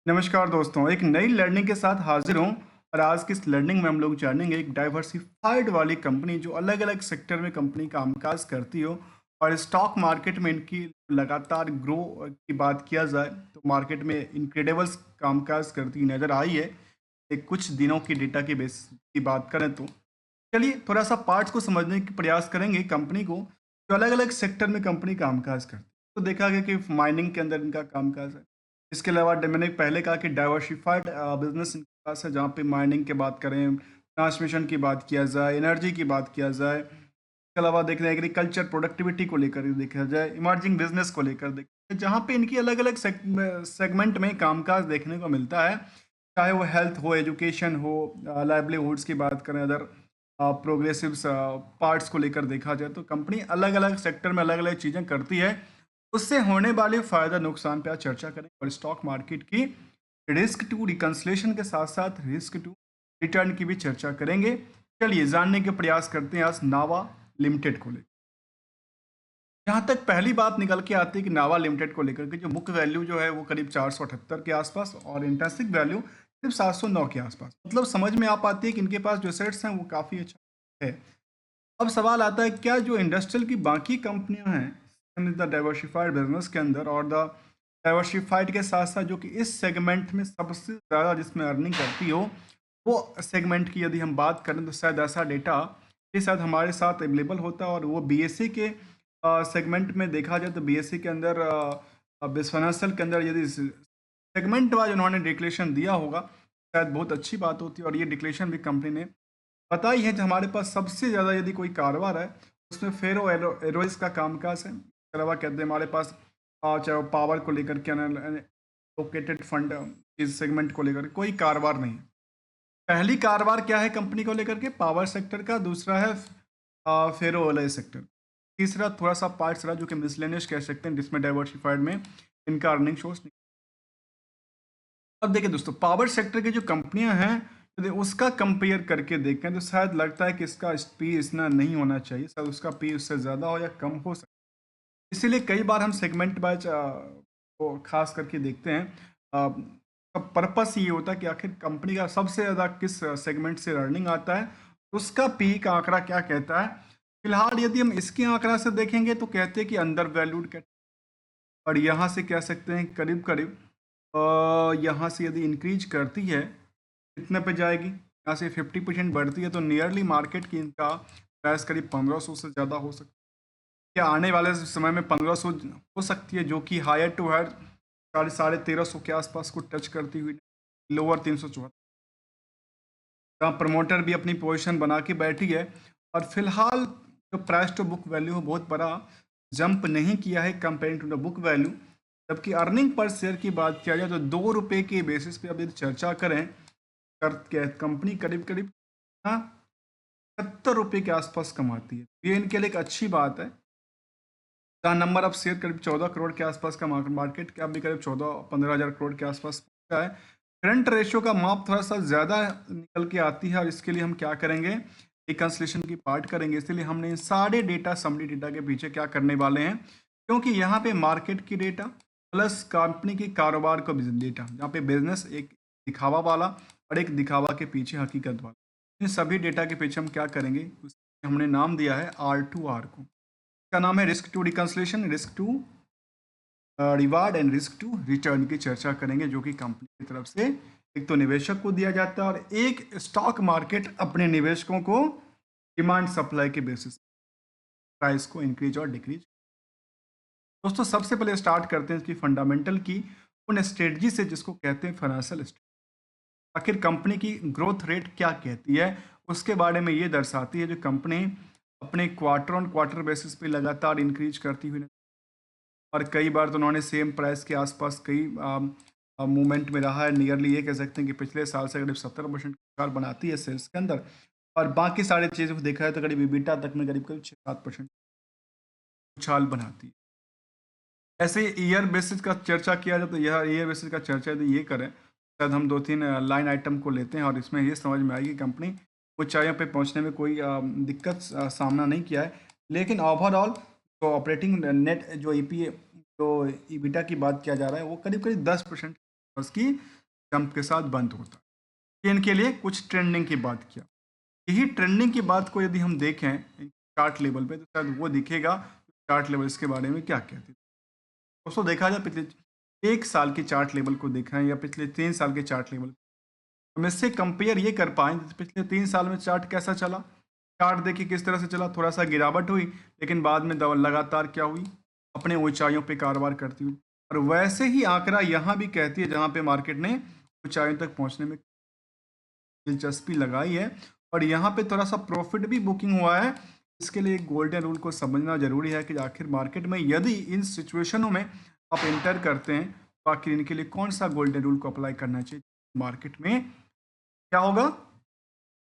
नमस्कार दोस्तों, एक नई लर्निंग के साथ हाजिर हूँ। और आज की इस लर्निंग में हम लोग जानेंगे एक डाइवर्सिफाइड वाली कंपनी जो अलग अलग सेक्टर में कंपनी कामकाज करती हो। और स्टॉक मार्केट में इनकी लगातार ग्रो की बात किया जाए तो मार्केट में इनक्रेडिबल्स कामकाज करती नज़र आई है। एक कुछ दिनों की डेटा की बेस की बात करें तो चलिए थोड़ा सा पार्ट्स को समझने की प्रयास करेंगे कंपनी को, जो अलग अलग सेक्टर में कंपनी कामकाज करती है। तो देखा गया कि माइनिंग के अंदर इनका कामकाज है। इसके अलावा मैंने पहले कहा कि डाइवर्सिफाइड बिजनेस इनके पास है, जहाँ पे माइनिंग की बात करें, ट्रांसमिशन की बात किया जाए, एनर्जी की बात किया जाए। इसके अलावा देख रहे हैं एग्रीकल्चर प्रोडक्टिविटी को लेकर देखा जाए, इमर्जिंग बिजनेस को लेकर देखा जाए, जहाँ पे इनकी अलग अलग सेगमेंट में कामकाज देखने को मिलता है। चाहे वो हेल्थ हो, एजुकेशन हो, लाइवलीहुड्स की बात करें, अदर प्रोग्रेसिव पार्ट्स को लेकर देखा जाए तो कंपनी अलग अलग सेक्टर में अलग अलग चीज़ें करती है। उससे होने वाले फायदा नुकसान पे आज चर्चा करें और स्टॉक मार्केट की रिस्क टू रिकंसलेशन के साथ साथ रिस्क टू रिटर्न की भी चर्चा करेंगे। चलिए जानने के प्रयास करते हैं आज नावा लिमिटेड को लेकर। जहाँ तक पहली बात निकल के आती है कि नावा लिमिटेड को लेकर के जो बुक वैल्यू जो है वो करीब 478 के आसपास और इंट्रिंसिक वैल्यू करीब 709 के आसपास, मतलब समझ में आ पाती है कि इनके पास जो एसेट्स हैं वो काफ़ी अच्छा है। अब सवाल आता है, क्या जो इंडस्ट्रियल की बाकी कंपनियां हैं द डाइवर्सिफाइड बिजनेस के अंदर और द डाइवर्सिफाइड के साथ साथ जो कि इस सेगमेंट में सबसे ज़्यादा जिसमें अर्निंग करती हो, वो सेगमेंट की यदि हम बात करें तो शायद ऐसा डेटा ये शायद हमारे साथ अवेलेबल होता है। और वो बीएससी के सेगमेंट में देखा जाए तो बीएससी के अंदर फाइनेंशियल के अंदर यदि सेगमेंट वाइज उन्होंने डिक्लेरेशन दिया होगा शायद बहुत अच्छी बात होती है। और ये डिक्लेरेशन भी कंपनी ने बताई है। जो हमारे पास सबसे ज़्यादा यदि कोई कारोबार है उसमें फेरो एरोइस का कामकाज है। इसके अलावा कहते हैं हमारे पास चाहे वो पावर को लेकर के लोकेटेड फंड इस सेगमेंट को लेकर कोई कारोबार नहीं है। पहली कारोबार क्या है कंपनी को लेकर के? पावर सेक्टर का। दूसरा है फेरो वाले सेक्टर। तीसरा थोड़ा सा पार्ट्स रहा जो कि मिसलेनियस कह सकते हैं, जिसमें डाइवर्सिफाइड में इनका अर्निंग सोर्स। अब देखिए दोस्तों, पावर सेक्टर की जो कंपनियां हैं यदि उसका कंपेयर करके देखें तो शायद लगता है कि इसका पी इतना नहीं होना चाहिए, शायद उसका पी उससे ज़्यादा हो या कम हो सकता है। इसीलिए कई बार हम सेगमेंट वाइज को खास करके देखते हैं। का पर्पस ये होता है कि आखिर कंपनी का सबसे ज़्यादा किस सेगमेंट से अर्निंग आता है, उसका पी का आंकड़ा क्या कहता है। फिलहाल यदि हम इसके आंकड़ा से देखेंगे तो कहते हैं कि अंडर वैल्यूड। और यहाँ से कह सकते हैं करीब करीब यहाँ से यदि इंक्रीज करती है कितने पे जाएगी, यहाँ से 50% बढ़ती है तो नियरली मार्केट की इनका प्राइस करीब 1500 से ज़्यादा हो सकता है। क्या आने वाले समय में 1500 हो सकती है, जो कि हायर टू हायर साढ़े 1300 के आसपास को टच करती हुई, लोअर 374, जहाँ प्रमोटर भी अपनी पोजीशन बना के बैठी है। और फिलहाल जो प्राइस टू बुक वैल्यू है बहुत बड़ा जंप नहीं किया है comparing to the book value. जबकि अर्निंग पर शेयर की बात किया जाए तो 2 रुपये के बेसिस पे अब यदि चर्चा करें कंपनी करीब करीब 70 रुपये के आसपास कमाती है। ये इनके लिए एक अच्छी बात है। जहाँ नंबर ऑफ शेयर करीब 14 करोड़ के आसपास का मार्केट कैप भी करीब 14-15 हज़ार करोड़ के आसपास पहुंचा है। करंट रेशियो का माप थोड़ा सा ज़्यादा निकल के आती है और इसके लिए हम क्या करेंगे, रिकंसलेशन की पार्ट करेंगे। इसलिए हमने इन सारे डेटा समरी डेटा के पीछे क्या करने वाले हैं, क्योंकि यहाँ पे मार्केट की डेटा प्लस कंपनी की कारोबार का डेटा, जहाँ पे बिजनेस एक दिखावा वाला और एक दिखावा के पीछे हकीकत वाला, इन सभी डेटा के पीछे हम क्या करेंगे, हमने नाम दिया है R2R को। इसका नाम है risk to reconciliation, risk to reward and risk to return की चर्चा करेंगे, जो कि कंपनी की तरफ से एक तो निवेशक को दिया जाता है और एक स्टॉक मार्केट अपने निवेशकों को डिमांड सप्लाई के बेसिस प्राइस को इंक्रीज और डिक्रीज। दोस्तों सबसे पहले स्टार्ट करते हैं इसकी फंडामेंटल की उन स्ट्रेटजी से जिसको कहते हैं फाइनेंशियल स्ट्रेटजी। आखिर कंपनी की ग्रोथ रेट क्या कहती है, उसके बारे में ये दर्शाती है जो कंपनी अपने क्वार्टर ऑन क्वार्टर बेसिस पे लगातार इंक्रीज करती हुई, और कई बार तो उन्होंने सेम प्राइस के आसपास कई मूवमेंट में रहा है। नियरली ये कह सकते हैं कि पिछले साल से करीब 70% बनाती है सेल्स के अंदर। और बाकी सारी चीज़ों को देखा है तो करीब EBITDA तक में करीब करीब 6-7% उछाल बनाती है। ऐसे ईयर बेसिस का चर्चा किया जाए तो यह ईयर बेसिस का चर्चा यदि ये करें, शायद हम 2-3 लाइन आइटम को लेते हैं और इसमें ये समझ में आएगी कंपनी ऊंचाइयों पे पहुंचने में कोई दिक्कत सामना नहीं किया है। लेकिन ओवरऑल जो ऑपरेटिंग नेट जो ईपी जो ईबिटा की बात किया जा रहा है वो करीब करीब 10% की जंप के साथ बंद होता है। ये इनके लिए कुछ ट्रेंडिंग की बात किया। यही ट्रेंडिंग की बात को यदि हम देखें चार्ट लेवल पे तो शायद वो दिखेगा चार्ट लेवल इसके बारे में क्या कहती है। दोस्तों देखा जाए पिछले 1 साल के चार्ट लेवल को देखा है या पिछले 3 साल के चार्ट लेवल, हम इससे कंपेयर ये कर पाएँ पिछले 3 साल में चार्ट कैसा चला। चार्ट देखिए किस तरह से चला, थोड़ा सा गिरावट हुई लेकिन बाद में लगातार क्या हुई, अपने ऊंचाइयों पे कारोबार करती हुई। और वैसे ही आंकड़ा यहाँ भी कहती है जहाँ पे मार्केट ने ऊंचाइयों तक पहुँचने में दिलचस्पी लगाई है और यहाँ पे थोड़ा सा प्रॉफिट भी बुकिंग हुआ है। इसके लिए गोल्डन रूल को समझना जरूरी है कि आखिर मार्केट में यदि इन सिचुएशनों में आप एंटर करते हैं तो आखिर इनके लिए कौन सा गोल्डन रूल को अप्लाई करना चाहिए। मार्केट में क्या होगा,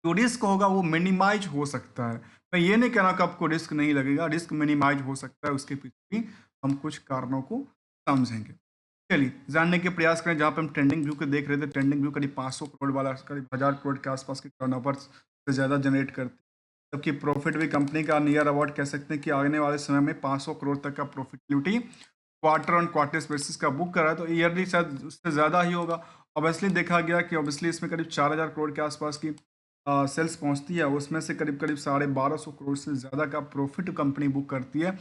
जो रिस्क होगा वो मिनिमाइज हो सकता है। मैं ये नहीं कह रहा कि आपको रिस्क नहीं लगेगा, रिस्क मिनिमाइज हो सकता है, उसके पीछे भी हम कुछ कारणों को समझेंगे। चलिए जानने के प्रयास करें। जहाँ पे हम ट्रेंडिंग व्यू को देख रहे थे, ट्रेंडिंग व्यू करीब 500 करोड़ वाला, करीब 1000 करोड़ के आसपास के टर्नओवर से ज़्यादा जनरेट करती है, जबकि प्रॉफिट भी कंपनी का नियर अबाउट कह सकते हैं कि आने वाले समय में 500 करोड़ तक का profitability quarter on quarter basis का बुक करा है, तो ईयरली शायद उससे ज़्यादा ही होगा। ऑब्वियसली देखा गया कि ऑब्वियसली इसमें करीब 4000 करोड़ के आसपास की सेल्स पहुंचती है, उसमें से करीब करीब 1250 करोड़ से ज़्यादा का प्रॉफिट कंपनी बुक करती है,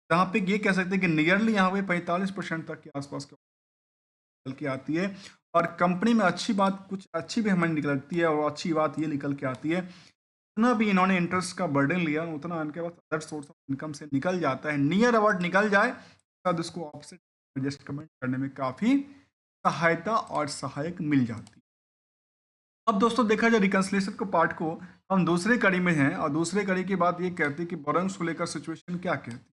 जहाँ पे ये कह सकते हैं कि नियरली यहाँ पे 45% तक के आसपास निकल के आती है। और कंपनी में अच्छी बात कुछ अच्छी भी हमें निकलती है और अच्छी बात ये निकल के आती है, जितना भी इन्होंने इंटरेस्ट का बर्डन लिया उतना इनके पास अदर सोर्स ऑफ इनकम से निकल जाता है, नियर अबाउट निकल जाए तब उसको ऑफसेट एडजस्टमेंट करने में काफ़ी सहायता और सहायक मिल जाती है। अब दोस्तों देखा जाए रिकन्सिलेशन को पार्ट को, हम दूसरे कड़ी में हैं और दूसरे कड़ी की बात ये कहती है कि बोरोइंग्स को लेकर सिचुएशन क्या कहती है।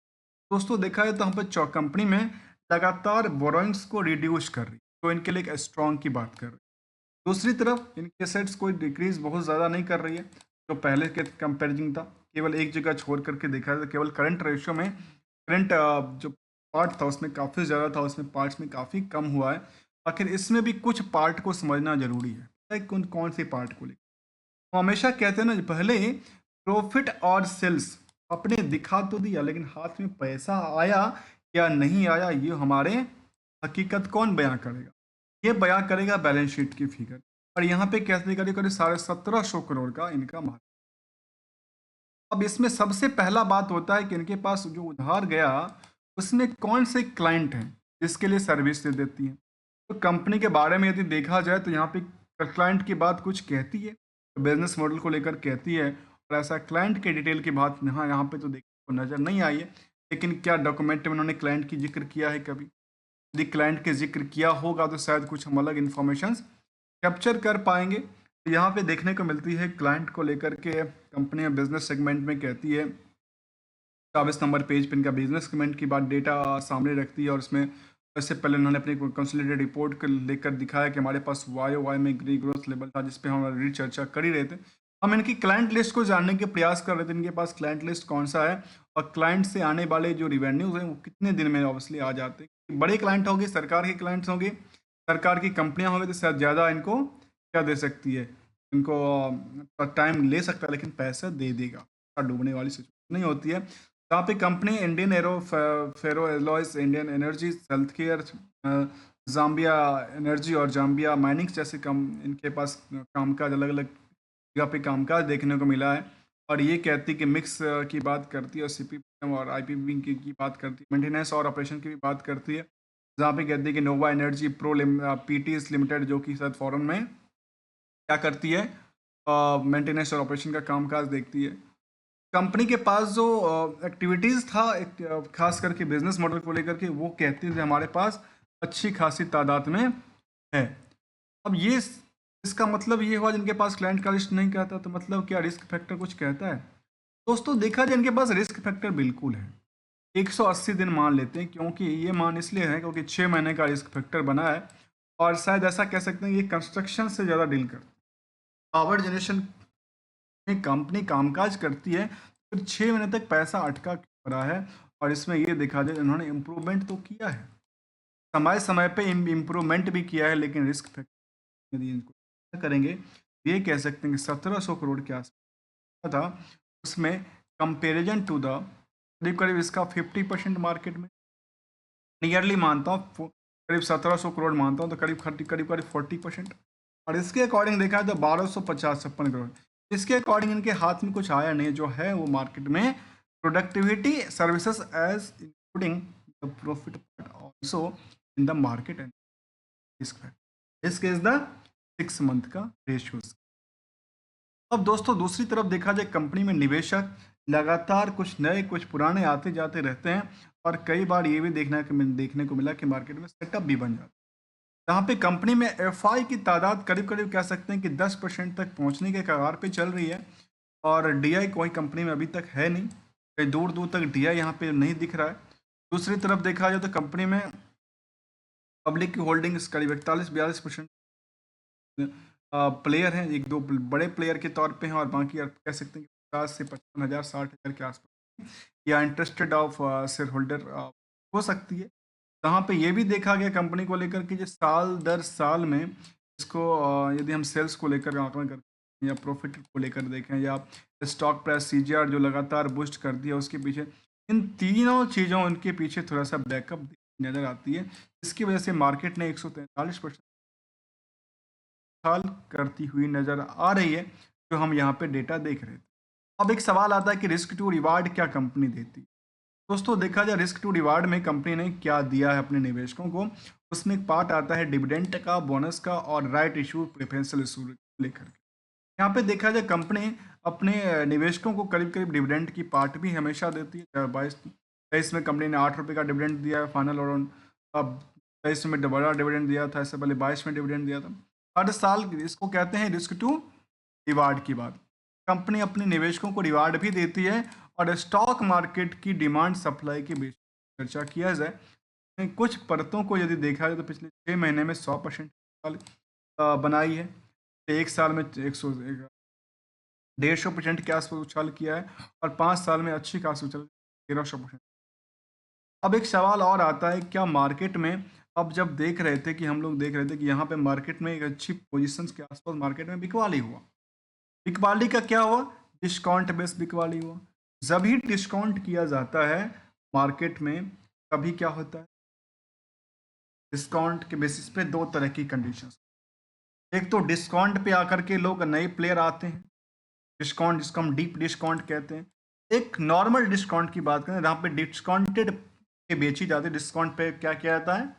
दोस्तों देखा जाए तो हम पर कंपनी में लगातार बोरोइंग्स को रिड्यूस कर रही, तो इनके लिए एक स्ट्रॉन्ग की बात कर रही है। दूसरी तरफ इनके सेट्स कोई डिक्रीज बहुत ज़्यादा नहीं कर रही है, जो पहले के कंपेरिजन था। केवल एक जगह छोड़ करके देखा जाए तो केवल करंट रेशियो में करंट जो पार्ट था उसमें काफ़ी ज़्यादा था, उसमें पार्ट्स में काफ़ी कम हुआ है। आखिर इसमें भी कुछ पार्ट को समझना जरूरी है, कौन कौन से पार्ट को लेकर हम हमेशा कहते हैं ना, पहले प्रॉफिट और सेल्स आपने दिखा तो दिया लेकिन हाथ में पैसा आया या नहीं आया ये हमारे हकीकत कौन बयां करेगा, ये बयां करेगा बैलेंस शीट की फिगर। और यहाँ पे कैसे करीब करीब 1750 करोड़ का इनकम है। अब इसमें सबसे पहला बात होता है कि इनके पास जो उधार गया उसमें कौन से क्लाइंट हैं जिसके लिए सर्विस दे देती हैं। तो कंपनी के बारे में यदि देखा जाए तो यहाँ पे क्लाइंट की बात कुछ कहती है, तो बिजनेस मॉडल को लेकर कहती है, और ऐसा क्लाइंट के डिटेल की बात यहाँ पे तो देखने को नज़र नहीं आई है। लेकिन क्या डॉक्यूमेंट में उन्होंने क्लाइंट की जिक्र किया है कभी? यदि क्लाइंट के जिक्र किया होगा तो शायद कुछ हम अलग इन्फॉर्मेशन कैप्चर कर पाएंगे। तो यहाँ पे देखने को मिलती है क्लाइंट को लेकर के कंपनी बिजनेस सेगमेंट में कहती है 24 नंबर पेज पे इनका बिजनेस सेगमेंट की बात डेटा सामने रखती है, और उसमें इससे पहले उन्होंने अपनी कंसोलिडेटेड रिपोर्ट को लेकर दिखाया कि हमारे पास वाई में ग्रोथ लेवल था, जिस पे हम ऑलरेडी चर्चा कर ही रहे थे। हम इनकी क्लाइंट लिस्ट को जानने के प्रयास कर रहे थे, इनके पास क्लाइंट लिस्ट कौन सा है और क्लाइंट से आने वाले जो रिवेन्यूज हैं वो कितने दिन में ऑब्वियसली आ जाते हैं। बड़े क्लाइंट होंगे, सरकार के क्लाइंट्स होंगे, सरकार की कंपनियां होंगी तो शायद ज़्यादा इनको क्या दे सकती है, इनको टाइम ले सकता है लेकिन पैसा दे देगा, डूबने वाली सिचुएशन नहीं होती है। जहाँ पे company Indian ferro alloys, Indian energy, health care, Zambia energy और जाम्बिया माइनिंग्स जैसे कम इनके पास कामकाज अलग अलग जगह पे कामकाज देखने को मिला है। और ये कहती है कि मिक्स की बात करती है और सीपीपीएम और आईपीपी की बात करती है, मेंटेनेंस और ऑपरेशन की भी बात करती है, जहाँ पे कहती है कि नोवा एनर्जी प्रो पीटीएस लिमिटेड जो कि शायद फॉरन में क्या करती है, मेंटेनेंस और ऑपरेशन का कामकाज देखती है। कंपनी के पास जो एक्टिविटीज़ था खास करके बिजनेस मॉडल को लेकर के, वो कहती है हमारे पास अच्छी खासी तादाद में है। अब ये इसका मतलब ये हुआ जिनके पास क्लाइंट का लिस्ट नहीं कहता, तो मतलब क्या रिस्क फैक्टर कुछ कहता है? दोस्तों देखा जाए इनके पास रिस्क फैक्टर बिल्कुल है। 180 दिन मान लेते हैं, क्योंकि ये मान इसलिए है क्योंकि 6 महीने का रिस्क फैक्टर बना है, और शायद ऐसा कह सकते हैं ये कंस्ट्रक्शन से ज़्यादा डील करता है। पावर जनरेशन में कंपनी कामकाज करती है, फिर 6 महीने तक पैसा अटका क्यों रहा है? और इसमें ये देखा जाए इन्होंने इम्प्रूवमेंट तो किया है, समय समय पे इम्प्रूवमेंट भी किया है, लेकिन रिस्क फैक्टर यदि इनको क्या करेंगे, ये कह सकते हैं कि 1700 करोड़ के आसपास था, उसमें कंपेरिजन टू द करीब करीब इसका 50% मार्केट में नियरली मानता हूँ करीब 1700 करोड़ मानता हूँ, तो करीब करीब करीब 40%। और इसके अकॉर्डिंग देखा है तो 1250-56 करोड़। इसके अकॉर्डिंग इनके हाथ में कुछ आया नहीं, जो है वो मार्केट में productivity services as including the profit part also in the market and risk is the 6 month का रेशियो। अब दोस्तों दूसरी तरफ देखा जाए, कंपनी में निवेशक लगातार कुछ नए कुछ पुराने आते जाते रहते हैं, और कई बार ये भी देखने को मिला कि मार्केट में सेटअप भी बन जाता है, जहाँ पे कंपनी में एफआई की तादाद करीब करीब कह सकते हैं कि 10% तक पहुँचने के कगार पे चल रही है, और डीआई कोई कंपनी में अभी तक है नहीं, कहीं दूर दूर तक डीआई यहाँ पे नहीं दिख रहा है। दूसरी तरफ देखा जाए तो कंपनी में पब्लिक की होल्डिंग्स करीब 41-42% प्लेयर हैं, एक दो बड़े प्लेयर के तौर पे हैं, और बाकी आप कह सकते हैं कि 50 से 55 हज़ार 60 हज़ार के आसपास या इंटरेस्टेड ऑफ शेयर होल्डर हो सकती है। यहाँ पे ये भी देखा गया कंपनी को लेकर कि जो साल दर साल में इसको यदि हम सेल्स को लेकर आंकलन करते हैं या प्रॉफिट को लेकर देखें या स्टॉक प्राइस सीजीआर जो लगातार बूस्ट कर दिया उसके पीछे, इन तीनों चीज़ों उनके पीछे थोड़ा सा बैकअप नज़र आती है, इसकी वजह से मार्केट ने 143% साल करती हुई नज़र आ रही है, जो हम यहाँ पे डेटा देख रहे थे। अब एक सवाल आता है कि रिस्क टू रिवार्ड क्या कंपनी देती है। दोस्तों देखा जाए रिस्क टू रिवार्ड में कंपनी ने क्या दिया है अपने निवेशकों को, उसमें एक पार्ट आता है डिविडेंड का, बोनस का और राइट इशू प्रेफरेंशियल इशू लेकर के। यहाँ पे देखा जाए कंपनी अपने निवेशकों को करीब करीब डिविडेंड की पार्ट भी हमेशा देती है। 2022 में कंपनी ने 8 रुपये का डिविडेंड दिया है फाइनल, और अब 23 में बड़ा डिविडेंड दिया था, इससे पहले 22 में डिविडेंड दिया था। हर साल इसको कहते हैं रिस्क टू रिवार्ड की बात। कंपनी अपने निवेशकों को रिवार्ड भी देती है, और स्टॉक मार्केट की डिमांड सप्लाई के बीच चर्चा किया जाए, कुछ परतों को यदि देखा जाए तो पिछले 6 महीने में 100% बनाई है, एक साल में 150% के आसपास उछाल किया है, और 5 साल में अच्छी खासी उछाल 1300%। अब एक सवाल और आता है, क्या मार्केट में अब जब देख रहे थे कि हम लोग देख रहे थे कि यहाँ पे मार्केट में एक अच्छी पोजीशंस के आसपास मार्केट में बिकवाली हुआ, बिकवाली का क्या हुआ, डिस्काउंट बेस बिकवाली हुआ। जब ही डिस्काउंट किया जाता है मार्केट में, तभी क्या होता है, डिस्काउंट के बेसिस पे दो तरह की कंडीशंस। एक तो डिस्काउंट पे आकर के लोग नए प्लेयर आते हैं, डिस्काउंट जिसको हम डीप डिस्काउंट कहते हैं। एक नॉर्मल डिस्काउंट की बात करें, जहाँ पे डिस्काउंटेड पे बेची जाती है, डिस्काउंट पे क्या किया जाता है,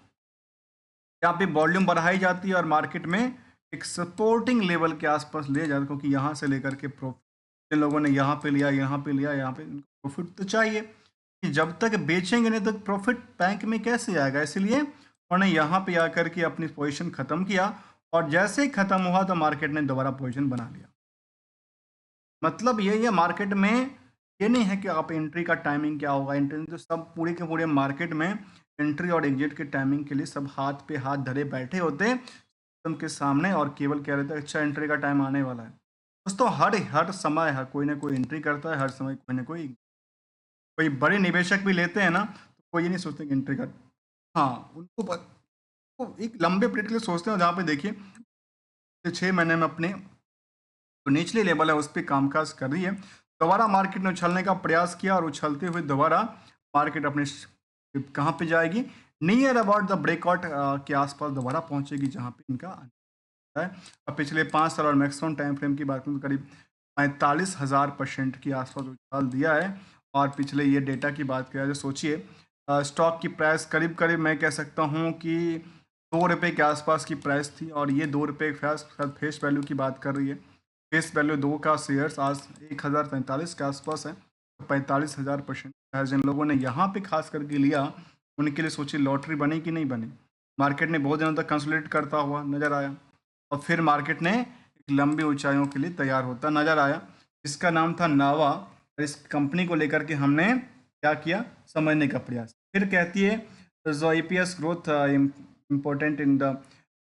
यहाँ पे वॉल्यूम बढ़ाई जाती है और मार्केट में एक सपोर्टिंग लेवल के आसपास ले जाते, क्योंकि यहाँ से लेकर के प्रॉफिट जिन लोगों ने यहाँ पे लिया, यहाँ पे लिया, यहाँ पे प्रॉफिट तो चाहिए, कि जब तक बेचेंगे नहीं तो प्रॉफिट बैंक में कैसे आएगा, इसलिए उन्होंने यहाँ पे आकर के अपनी पोजीशन खत्म किया, और जैसे ही खत्म हुआ तो मार्केट ने दोबारा पोजीशन बना लिया। मतलब ये है मार्केट में, ये नहीं है कि आप एंट्री का टाइमिंग क्या होगा, एंट्री तो सब पूरे के पूरे मार्केट में एंट्री और एग्जिट के टाइमिंग के लिए सब हाथ पे हाथ धरे बैठे होते हैं उनके सामने, और केवल कह रहे थे अच्छा एंट्री का टाइम आने वाला है। दोस्तों हर समय हर कोई ना कोई एंट्री करता है, हर समय कोई ना कोई बड़े निवेशक भी लेते हैं ना, तो कोई ये नहीं सोचते कि एंट्री कर, हाँ वो एक लंबे पीरियड के लिए सोचते हैं, जहाँ पे देखिए 6 महीने में अपने जो निचले लेवल है उस पर कामकाज कर रही है, दोबारा मार्केट ने उछलने का प्रयास किया, और उछलते हुए दोबारा मार्केट अपने कहाँ पे जाएगी, नियर अबाउट द ब्रेकआउट के आसपास दोबारा पहुंचेगी, जहाँ पे इनका है। और पिछले 5 साल और मैक्सिमम टाइम फ्रेम की बात करूँ तो करीब 45,000% के आसपास उछाल दिया है। और पिछले ये डेटा की बात किया जाए, सोचिए स्टॉक की प्राइस करीब करीब मैं कह सकता हूँ कि 2 रुपये के आसपास की प्राइस थी, और ये 2 रुपये फेस वैल्यू की बात कर रही है। फेस वैल्यू 2 का शेयर्स आज 1,043 के आसपास है, तो 45,000% है। जिन लोगों ने यहाँ पे खास करके लिया, उनके लिए सोचिए लॉटरी बनी कि नहीं बनी। मार्केट ने बहुत दिनों तक कंसोलिडेट करता हुआ नजर आया, और फिर मार्केट ने एक लंबी ऊंचाइयों के लिए तैयार होता नजर आया, जिसका नाम था नावा। और इस कंपनी को लेकर के हमने क्या किया, समझने का प्रयास। फिर कहती है जो EPS growth important in the,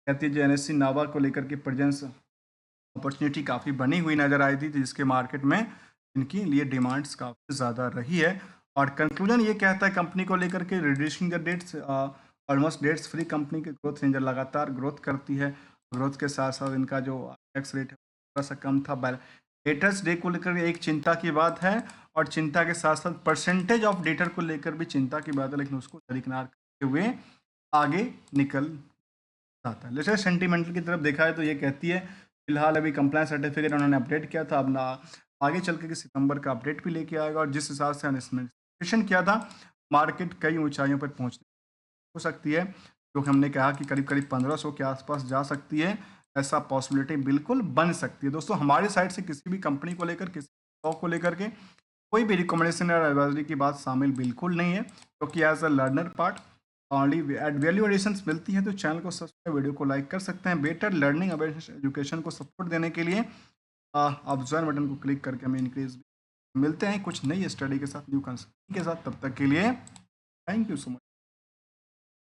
कहती है जो एनएससी नावा को लेकर के प्रेजेंस अपॉर्चुनिटी काफ़ी बनी हुई नज़र आई थी, जिसके मार्केट में इनके लिए डिमांड्स काफ़ी ज़्यादा रही है। और कंक्लूजन ये कहता है कंपनी को लेकर के reducing the debts, almost debts free company की ग्रोथ रेंजर लगातार ग्रोथ करती है। ग्रोथ के साथ साथ इनका जो टैक्स रेट है थोड़ा सा कम था। डेटर्स डे को लेकर एक चिंता की बात है, और चिंता के साथ साथ परसेंटेज ऑफ डेटर को लेकर भी चिंता की बात है, लेकिन उसको दरकिनार करते हुए आगे निकल जाता है। जैसे सेंटिमेंटल की तरफ देखा है तो ये कहती है फिलहाल अभी कंप्लायंस सर्टिफिकेट उन्होंने अपडेट किया था, अब ना आगे चल के सितंबर का अपडेट भी लेके आएगा, और जिस हिसाब से एक्सपेक्टेशन किया था मार्केट कई ऊंचाइयों पर पहुंचने हो सकती है, जो कि हमने कहा कि करीब करीब 1500 के आसपास जा सकती है, ऐसा पॉसिबिलिटी बिल्कुल बन सकती है। दोस्तों हमारी साइड से किसी भी कंपनी को लेकर, किसी स्टॉक को लेकर के कोई भी रिकमेंडेशन या एडवाइजरी की बात शामिल बिल्कुल नहीं है, क्योंकि as a learner part only value additions मिलती है। तो चैनल को सब्सक्राइब, वीडियो को लाइक कर सकते हैं। बेटर लर्निंग अवेयरनेस एजुकेशन को सपोर्ट देने के लिए आप ज्वाइन बटन को क्लिक करके हमें इंक्रीज। मिलते हैं कुछ नई स्टडी के साथ, न्यू कंसेप्ट के साथ, तब तक के लिए थैंक यू सो मच।